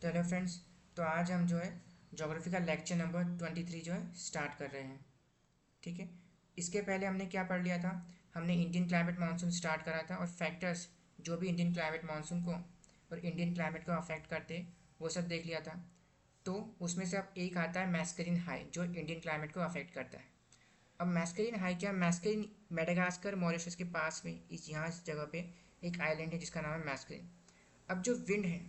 तो hello friends, तो आज हम जो है ज्योग्राफी का लेक्चर नंबर 23 जो है स्टार्ट कर रहे हैं। ठीक है। इसके पहले हमने क्या पढ़ लिया था? हमने इंडियन क्लाइमेट मानसून स्टार्ट करा था और फैक्टर्स जो भी इंडियन क्लाइमेट मानसून को और इंडियन क्लाइमेट को अफेक्ट करते हैं वो सब देख लिया था। तो उसमें से अब एक आता है मैस्करीन हाई जो इंडियन क्लाइमेट को अफेक्ट करता है। अब मैस्करीन हाई क्या? मैस्करीन मेडागास्कर मॉरिशस के पास में इस जगह पे एक आइलैंड है जिसका नाम है मैस्करीन। अब जो विंड है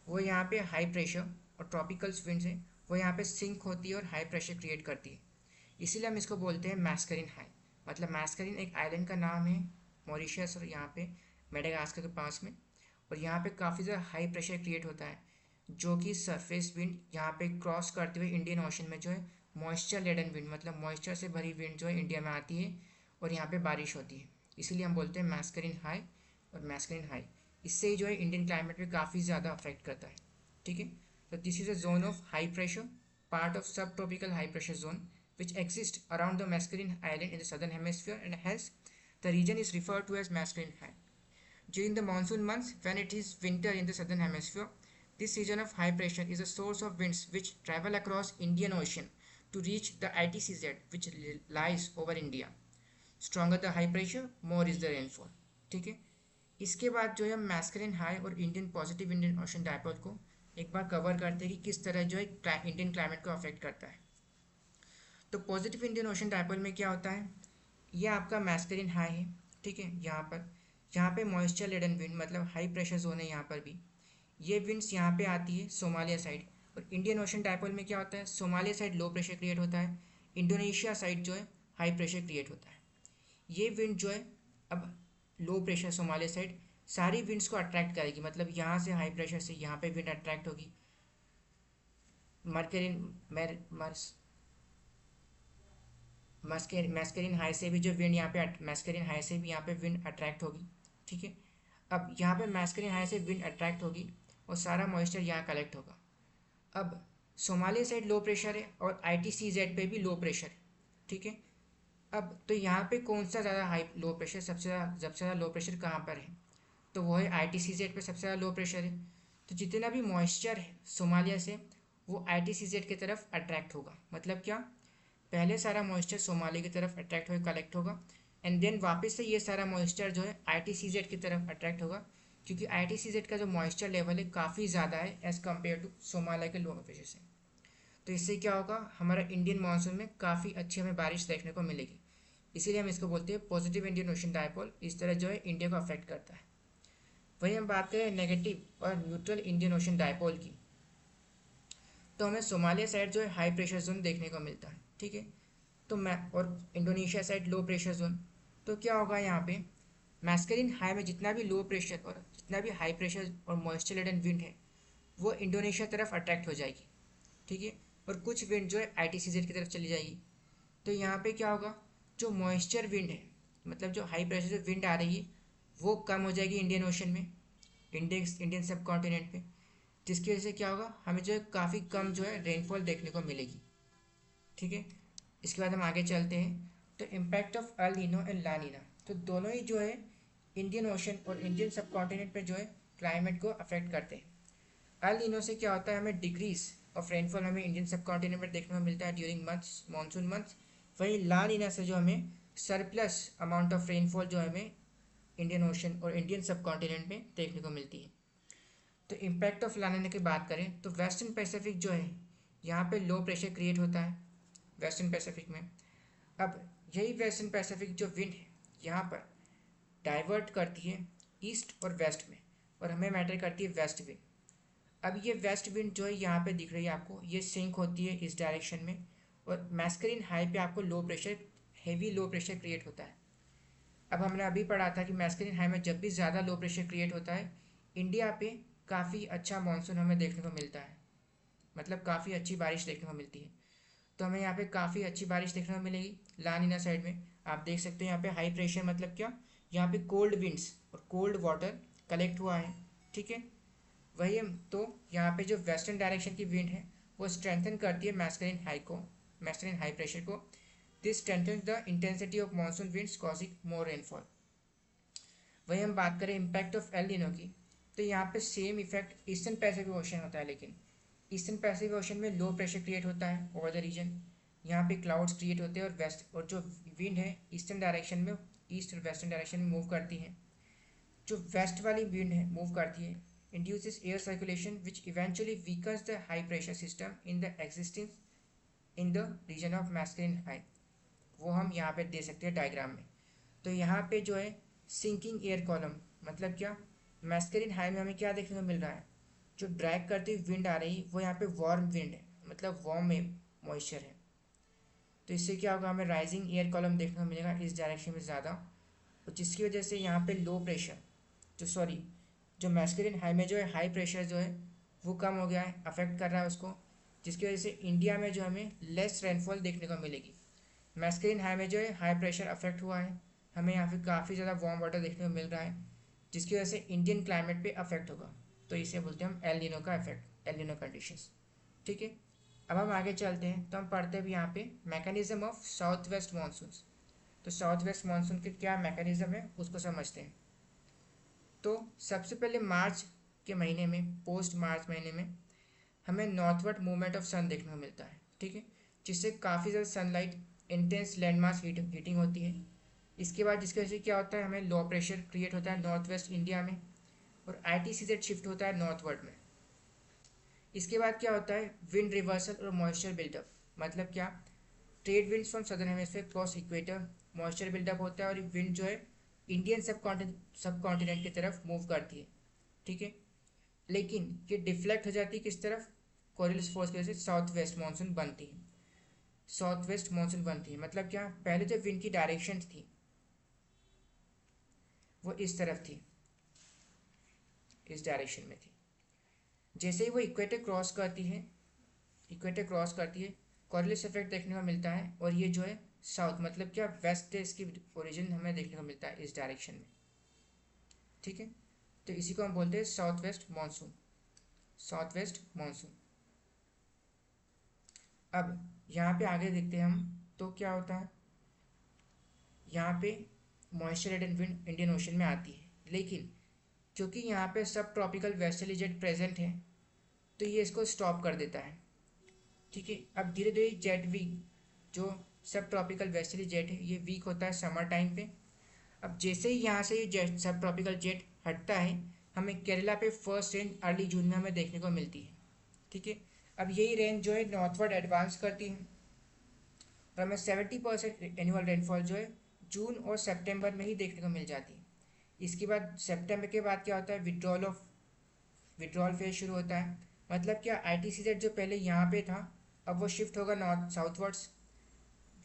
वो यहाँ पे हाई प्रेशर और ट्रॉपिकल्स विंड्स है, वो यहाँ पे सिंक होती है और हाई प्रेशर क्रिएट करती है। इसीलिए हम इसको बोलते हैं मैस्करीन हाई। मतलब मैस्करीन एक आइलैंड का नाम है मॉरिशस और यहाँ पे मेडागास्कर के पास में। और यहाँ पे काफ़ी ज़्यादा हाई प्रेशर क्रिएट होता है जो कि सरफेस विंड यहाँ पे क्रॉस करते हुए इंडियन ओशन में जो है मॉइस्चर लेडन विंड, मतलब मॉइस्चर से भरी विंड जो है इंडिया में आती है और यहाँ पे बारिश होती है। इसीलिए हम बोलते हैं मैस्करीन हाई और मैस्करीन हाई। इससे ही जो है इंडियन क्लाइमेट पे काफ़ी ज़्यादा अफेक्ट करता है। ठीक है। तो this is a zone of high pressure, part of subtropical high pressure zone which exists around the Mascarene Island in the southern hemisphere, and hence the region is referred to as Mascarene High. During the monsoon months, when it is winter in the southern hemisphere, this region of high pressure is a source of winds which travel across Indian Ocean to reach the ITCZ, which lies over India. Stronger the high pressure, more is the rainfall. ठीक है। इसके बाद जो है हम मैस्करीन high और Indian positive Indian ocean dipole को एक बार कवर करते हैं कि किस तरह जो है इंडियन क्लाइमेट को अफेक्ट करता है। तो पॉजिटिव इंडियन ओशन डायपोल में क्या होता है? ये आपका मैस्करीन हाई है। ठीक है। यहाँ पे मॉइस्चर लेडन विंड, मतलब हाई प्रेशर जोन है यहाँ पर भी। ये विंड्स यहाँ पे आती है सोमालिया साइड। और इंडियन ओशन डायपोल में क्या होता है? Somalia side low pressure create होता है, इंडोनेशिया साइड जो है हाई प्रेशर क्रिएट होता है। ये विंड जो है अब लो प्रेशर सोमालिया साइड सारी विंड्स को अट्रैक्ट करेगी, मतलब यहाँ से हाई प्रेशर से यहाँ पे विंड अट्रैक्ट होगी। मर्करीन मर्स मैस्करीन हाई से भी जो विंड यहाँ पे मैस्करीन हाई से भी यहाँ पे विंड अट्रैक्ट होगी। ठीक है। अब यहाँ पे मैस्करीन हाई से विंड अट्रैक्ट होगी और सारा मॉइस्चर यहाँ कलेक्ट होगा। अब सोमालिया साइड लो प्रेशर है और ITCZ पे भी लो प्रेशर है। ठीक है। अब तो यहाँ पे कौन सा ज़्यादा हाई लो प्रेशर, सबसे ज़्यादा लो प्रेशर कहाँ पर है? तो वो है ITCZ पे सबसे ज़्यादा लो प्रेशर है। तो जितना भी मॉइस्चर है सोमालिया से वो ITCZ की तरफ अट्रैक्ट होगा। मतलब क्या? पहले सारा मॉइस्चर सोमालिया की तरफ अट्रैक्ट होकर कलेक्ट होगा एंड देन वापस से ये सारा मॉइस्चर जो है ITCZ की तरफ अट्रैक्ट होगा, क्योंकि ITCZ का जो मॉइस्चर लेवल है काफ़ी ज़्यादा है एज़ कम्पेयर टू सोमालिया के लोअर प्रेशर से। तो इससे क्या होगा? हमारा इंडियन मानसून में काफ़ी अच्छी हमें बारिश देखने को मिलेगी। इसीलिए हम इसको बोलते हैं पॉजिटिव इंडियन ओशन डायपोल। इस तरह जो है इंडिया को अफेक्ट करता है। वहीं हम बात करें नेगेटिव और न्यूट्रल इंडियन ओशन डायपोल की, तो हमें सोमालिया साइड जो है हाई प्रेशर जोन देखने को मिलता है। ठीक है। तो मैं और Indonesia side low pressure zone. तो क्या होगा यहाँ पे? मैस्करीन हाई में जितना भी लो प्रेशर और जितना भी हाई प्रेशर और मॉइस्चर लेडन विंड है वो इंडोनेशिया तरफ अट्रैक्ट हो जाएगी। ठीक है। और कुछ विंड जो है ITCZ की तरफ चली जाएगी। तो यहाँ पे क्या होगा? जो मॉइस्चर विंड है, मतलब जो हाई प्रेशर से विंड आ रही है वो कम हो जाएगी इंडियन ओशन में, इंडियन सब कॉन्टिनेंट पे, जिसकी वजह से क्या होगा? हमें जो है काफ़ी कम जो है रेनफॉल देखने को मिलेगी। ठीक है। इसके बाद हम आगे चलते हैं। तो impact of El Nino and La Nina, तो दोनों ही जो है इंडियन ओशन और इंडियन सब कॉन्टिनेंट पे जो है क्लाइमेट को अफेक्ट करते हैं। अल नीनो से क्या होता है? हमें डिग्रीज ऑफ रेनफॉल हमें इंडियन सब कॉन्टिनेंट में देखने को मिलता है ड्यूरिंग मंथ्स, मानसून मंथ्स। वहीं ला नीना से जो हमें सरप्लस अमाउंट ऑफ रेनफॉल जो हमें इंडियन ओशन और इंडियन सब कॉन्टिनेंट में देखने को मिलती है। तो इम्पैक्ट ऑफ ला नीना की बात करें तो वेस्टर्न पैसिफिक जो है यहाँ पे लो प्रेशर क्रिएट होता है वेस्टर्न पैसिफिक में। अब यही वेस्टर्न पैसिफिक जो विंड है यहाँ पर डाइवर्ट करती है ईस्ट और वेस्ट में, और हमें मैटर करती है वेस्ट विंड। अब ये वेस्ट विंड जो है यहाँ पे दिख रही है आपको, ये सिंक होती है इस डायरेक्शन में और मैस्करीन हाई पे आपको low pressure, heavy low pressure create होता है। अब हमने अभी पढ़ा था कि मैस्करीन हाई में जब भी ज़्यादा लो प्रेशर क्रिएट होता है इंडिया पे काफ़ी अच्छा मानसून हमें देखने को मिलता है, मतलब काफ़ी अच्छी बारिश देखने को मिलती है। तो हमें यहाँ पे काफ़ी अच्छी बारिश देखने को मिलेगी ला नीना साइड में। आप देख सकते हैं यहाँ पे हाई प्रेशर, मतलब क्या? यहाँ पे कोल्ड विंड्स और कोल्ड वाटर कलेक्ट हुआ है। ठीक है। वही हम तो यहाँ पे जो वेस्टर्न डायरेक्शन की विंड है वो स्ट्रेंथन करती है मैस्करीन हाई प्रेशर को। This strengthen the intensity of monsoon winds causing more rainfall. वही हम बात करें इम्पैक्ट ऑफ एल नीनो की, तो यहाँ पे same effect eastern Pacific ocean होता है, लेकिन ईस्टर्न पैसिफिक ओशन में लो प्रेशर क्रिएट होता है ओवर द रीजन, यहाँ पे क्लाउड्स क्रिएट होते हैं और वेस्ट और जो विंड है ईस्टर्न डायरेक्शन में, ईस्ट और वेस्टर्न डायरेक्शन में मूव करती है। जो वेस्ट वाली विंड है मूव करती है induces air circulation which eventually weakens the high pressure system in the existing in the region of Mascarene high. वो हम यहाँ पे दे सकते हैं डायग्राम में। तो यहाँ पे जो है सिंकिंग एयर कॉलम, मतलब क्या, मैस्कुलिन हाई में हमें क्या देखने को मिल रहा है, जो ड्रैग करती हुई विंड आ रही है वो यहाँ पे वार्म विंड है, मतलब वार्म में मॉइस्चर है। तो इससे क्या होगा, हमें राइजिंग एयर कॉलम देखने को मिलेगा इस डायरेक्शन में ज़्यादा, और जिसकी वजह से यहाँ पे लो प्रेशर जो मैस्कुलिन हाई में जो है हाई प्रेशर जो है वो कम हो गया है, अफेक्ट कर रहा है उसको, जिसकी वजह से इंडिया में जो हमें लेस रेनफॉल देखने को मिलेगी। मैस्कुलिन हाई में जो है हाई प्रेशर अफेक्ट हुआ है, हमें यहाँ पे काफ़ी ज़्यादा वार्म वाटर देखने को मिल रहा है, जिसकी वजह से इंडियन क्लाइमेट पे अफेक्ट होगा। तो इसे बोलते हैं हम एल नीनो का इफेक्ट, एल नीनो कंडीशंस। ठीक है, अब हम आगे चलते हैं तो हम पढ़ते हैं भी यहाँ पे mechanism of south west monsoon. तो साउथ वेस्ट मानसून के क्या मैकेनिज्म है उसको समझते हैं। तो सबसे पहले मार्च के महीने में, पोस्ट मार्च महीने में हमें नॉर्थवर्ड मूवमेंट ऑफ सन देखने को मिलता है। ठीक है, जिससे काफ़ी ज़्यादा सनलाइट, इंटेंस लैंडमास हीटिंग होती है। इसके बाद जिसकी वजह से क्या होता है, हमें लो प्रेशर क्रिएट होता है नॉर्थ वेस्ट इंडिया में और ITCZ शिफ्ट होता है नॉर्थवर्ड में। इसके बाद क्या होता है, विंड रिवर्सल और मॉइस्चर बिल्डअप, मतलब क्या, trade winds from southern hemisphere cross equator, moisture buildup होता है और विंड जो है इंडियन सब कॉन्टिनेंट की तरफ मूव करती है। ठीक है, लेकिन ये डिफ्लेक्ट हो जाती है किस तरफ, कोरियलिस फोर्स की वजह से साउथ वेस्ट मानसून बनती है। साउथ वेस्ट मानसून बनती है मतलब क्या, पहले जो विंड की डायरेक्शन थी वो इस तरफ थी, इस डायरेक्शन में थी। जैसे ही वो इक्वेटर क्रॉस करती है कोरियलिस इफेक्ट देखने को मिलता है और ये जो है साउथ, मतलब क्या, वेस्ट है इसकी ओरिजिन हमें देखने को मिलता है इस डायरेक्शन में। ठीक है, तो इसी को हम बोलते हैं south west monsoon, south west monsoon. अब यहाँ पे आगे देखते हैं हम, तो क्या होता है, यहाँ पे moisture ridden wind Indian ocean में आती है, लेकिन क्योंकि यहाँ पे सब ट्रॉपिकल वेस्टर्ली जेट प्रेजेंट है तो ये इसको स्टॉप कर देता है। ठीक है, अब धीरे धीरे जेट वीक, जो सब ट्रॉपिकल वेस्टर्ली जेट है ये वीक होता है समर टाइम पे। अब जैसे ही यहाँ से ये जेट, सब ट्रॉपिकल जेट हटता है, हमें केरला पे फर्स्ट रेंज अर्ली जून में हमें देखने को मिलती है। ठीक है, अब यही रेंज जो है नॉर्थवर्ड एडवांस करती है और हमें 70% एनुअल रेनफॉल जो है जून और सितंबर में ही देखने को मिल जाती है। इसके बाद सितंबर के बाद क्या होता है, विड्रॉल फेज शुरू होता है, मतलब क्या, ITCZ जो पहले यहाँ पे था अब वो शिफ्ट होगा नॉर्थ साउथवर्ड्स।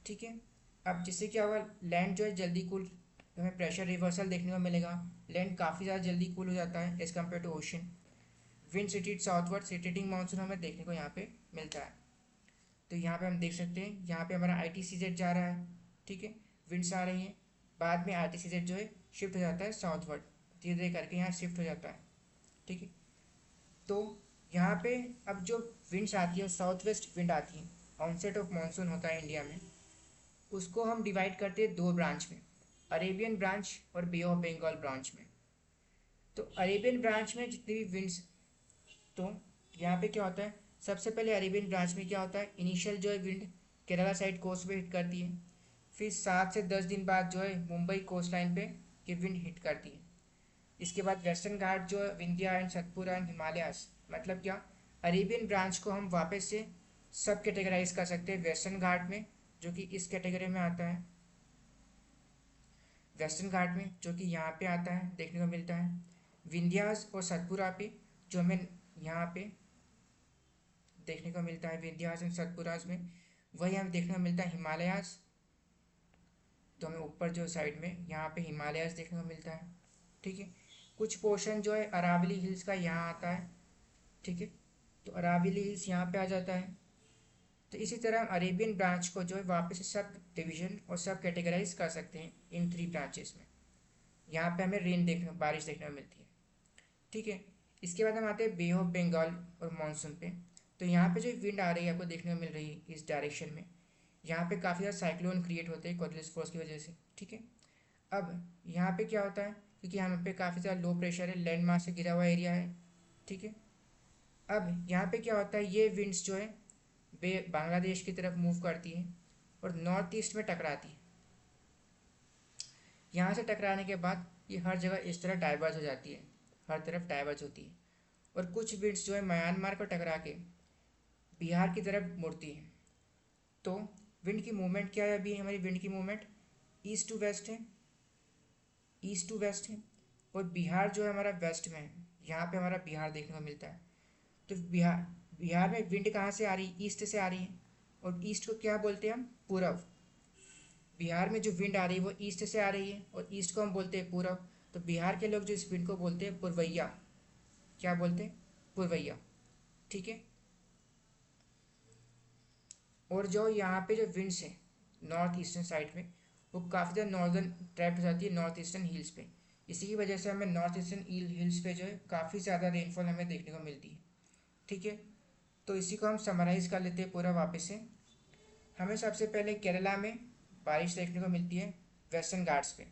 ठीक है, अब जिससे क्या होगा, लैंड जो है जल्दी कूल, हमें प्रेशर रिवर्सल देखने को मिलेगा, लैंड काफ़ी ज़्यादा जल्दी कूल हो जाता है as compared to ocean. Wind shifted southward, shifting monsoon हमें देखने को यहाँ पे मिलता है। तो यहाँ पे हम देख सकते हैं, यहाँ पे हमारा ITCZ जा रहा है। ठीक है, विंड्स आ रही हैं, बाद में ITCZ जो है शिफ्ट हो जाता है साउथवर्ड, धीरे धीरे करके यहाँ शिफ्ट हो जाता है। ठीक है, तो यहाँ पे अब जो विंड्स आती है साउथ वेस्ट विंड आती है, ऑनसेट ऑफ मानसून होता है इंडिया में, उसको हम डिवाइड करते हैं दो ब्रांच में, अरेबियन ब्रांच और बे ऑफ बंगाल ब्रांच में। तो अरेबियन ब्रांच में जितनी भी विंड्स, तो यहाँ पे क्या होता है, सबसे पहले अरेबियन ब्रांच में क्या होता है, इनिशियल जो है विंड केरला साइड कोस्ट पे हिट करती है, फिर 7 से 10 दिन बाद जो है मुंबई कोस्ट लाइन पे ये विंड हिट करती है। इसके बाद वेस्टर्न घाट जो है विंध्या एंड सतपुरा एंड हिमालयास, मतलब क्या, अरेबियन ब्रांच को हम वापस से सब कैटेगराइज कर सकते हैं वेस्टर्न घाट में, जो कि इस कैटेगरी में आता है, वेस्टर्न घाट में जो कि यहाँ पे आता है देखने को मिलता है, विंध्यास और सतपुरा पे जो हमें यहाँ पे देखने को मिलता है, विंध्यास एंड सतपुरास में, वही हमें देखने को मिलता है हिमालयास। तो हमें ऊपर जो साइड में यहाँ पे हिमालयास देखने को मिलता है। ठीक है, कुछ पोर्शन जो है अरावली हिल्स का यहाँ आता है। ठीक है, तो अरावली हिल्स यहाँ पे आ जाता है। तो इसी तरह हम अरेबियन ब्रांच को जो है वापस से सब डिवीजन और सब कैटेगराइज कर सकते हैं इन 3 ब्रांचेस में। यहाँ पे हमें बारिश देखने को मिलती है। ठीक है, इसके बाद हम आते हैं बे ऑफ बंगाल और मानसून पे। तो यहाँ पे जो विंड आ रही है आपको देखने को मिल रही है इस डायरेक्शन में, यहाँ पे काफ़ी ज़्यादा साइक्लोन क्रिएट होते हैं कोरियलिस फोर्स की वजह से। ठीक है, अब यहाँ पे क्या होता है क्योंकि यहाँ पे काफ़ी ज़्यादा लो प्रेशर है, लैंड मास से घिरा हुआ एरिया है। ठीक है, अब यहाँ पे क्या होता है, ये विंड्स जो है वे बांग्लादेश की तरफ मूव करती है और नॉर्थ ईस्ट में टकराती है। यहाँ से टकराने के बाद ये हर जगह इस तरह डाइवर्ज हो जाती है, हर तरफ डाइवर्ज होती है, और कुछ विंड्स जो है म्यांमार को टकरा के बिहार की तरफ मुड़ती है। तो विंड की मूवमेंट क्या है, अभी हमारी विंड की मूवमेंट ईस्ट टू वेस्ट है, ईस्ट टू वेस्ट है, और बिहार जो है हमारा वेस्ट में है। यहाँ पे हमारा बिहार देखने को मिलता है। तो बिहार बिहार में विंड कहाँ से आ रही है, ईस्ट से आ रही है, और ईस्ट को क्या बोलते हैं हम, पूरब। बिहार में जो विंड आ रही है वो ईस्ट से आ रही है, और ईस्ट को हम बोलते हैं पूरब। तो बिहार के लोग जो इस विंड को बोलते हैं पुरवैया, क्या बोलते हैं, पुरवैया। ठीक है, और जो यहाँ पे जो विंड्स है नॉर्थ ईस्टर्न साइड में, वो काफ़ी ज़्यादा नॉर्दर्न ट्रैप हो जाती है नॉर्थ ईस्टर्न हिल्स पे। इसी की वजह से हमें नॉर्थ ईस्टर्न हिल्स पे जो है काफ़ी ज़्यादा रेनफॉल हमें देखने को मिलती है। ठीक है, तो इसी को हम समराइज़ कर लेते हैं पूरा वापस से। हमें सबसे पहले केरला में बारिश देखने को मिलती है वेस्टर्न घाट्स पे।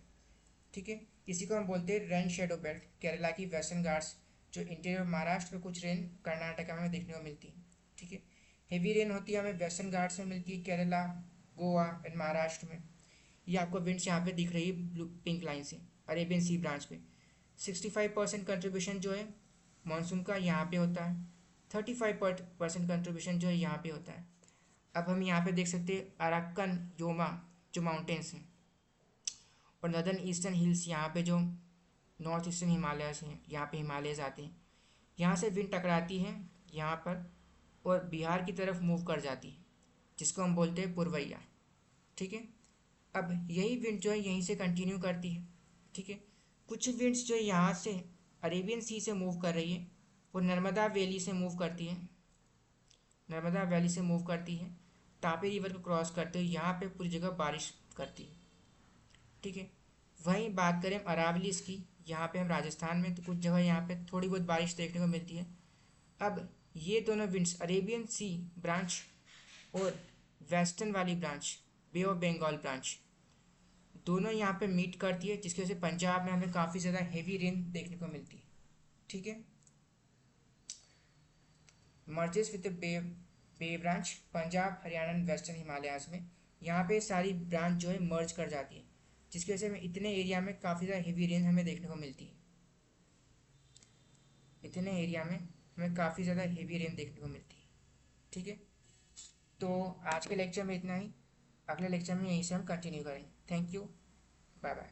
ठीक है, इसी को हम बोलते हैं रेन शेडो बेल्ट, केरला की वेस्टर्न घाट्स, जो इंटीरियर महाराष्ट्र और कुछ रेन कर्नाटका में देखने को मिलती है। ठीक है, हेवी रेन होती है हमें वेस्टर्न घाट्स में मिलती है, केरला, गोवा एंड महाराष्ट्र में। ये आपको विंड्स यहाँ पे दिख रही है ब्लू पिंक लाइन से, अरेबियन सी ब्रांच पे। 65% कंट्रीब्यूशन जो है मानसून का यहाँ पे होता है, 35% कंट्रीब्यूशन जो है यहाँ पे होता है। अब हम यहाँ पे देख सकते हैं अराक्कन योमा जो माउंटेन्स हैं, और नदर्न ईस्टर्न हिल्स, यहाँ पे जो नॉर्थ ईस्टर्न हिमालयस हैं, यहाँ पे हिमालयस आते हैं। यहाँ से विंड टकराती है यहाँ पर और बिहार की तरफ मूव कर जाती है, जिसको हम बोलते हैं पुरवैया। ठीक है, अब यही विंड जो है यहीं से कंटिन्यू करती है। ठीक है, कुछ विंड्स जो है यहाँ से अरेबियन सी से मूव कर रही है, वो नर्मदा वैली से मूव करती है, नर्मदा वैली से मूव करती है, तापी रिवर को क्रॉस करते हुए यहाँ पे पूरी जगह बारिश करती है। ठीक है, वहीं बात करें अरावलीज की, यहाँ पे हम राजस्थान में तो कुछ जगह यहाँ पे थोड़ी बहुत बारिश देखने को मिलती है। अब ये दोनों विंड्स अरेबियन सी ब्रांच और वेस्टर्न वाली branch, bay of Bengal branch, दोनों यहाँ पे मीट करती है, जिसकी वजह से पंजाब में हमें काफ़ी ज़्यादा हेवी रेन देखने को मिलती है। ठीक है, merges with bay branch, Punjab, Haryana and western Himalayas में यहाँ पे सारी ब्रांच जो है मर्ज कर जाती है, जिसकी वजह से हमें इतने एरिया में काफ़ी ज़्यादा हेवी रेन हमें देखने को मिलती है। इतने एरिया में हमें काफ़ी ज़्यादा हेवी रेन देखने को मिलती है। ठीक है, तो आज के लेक्चर में इतना ही, अगले लेक्चर में यहीं से हम कंटिन्यू करेंगे। Thank you, bye bye.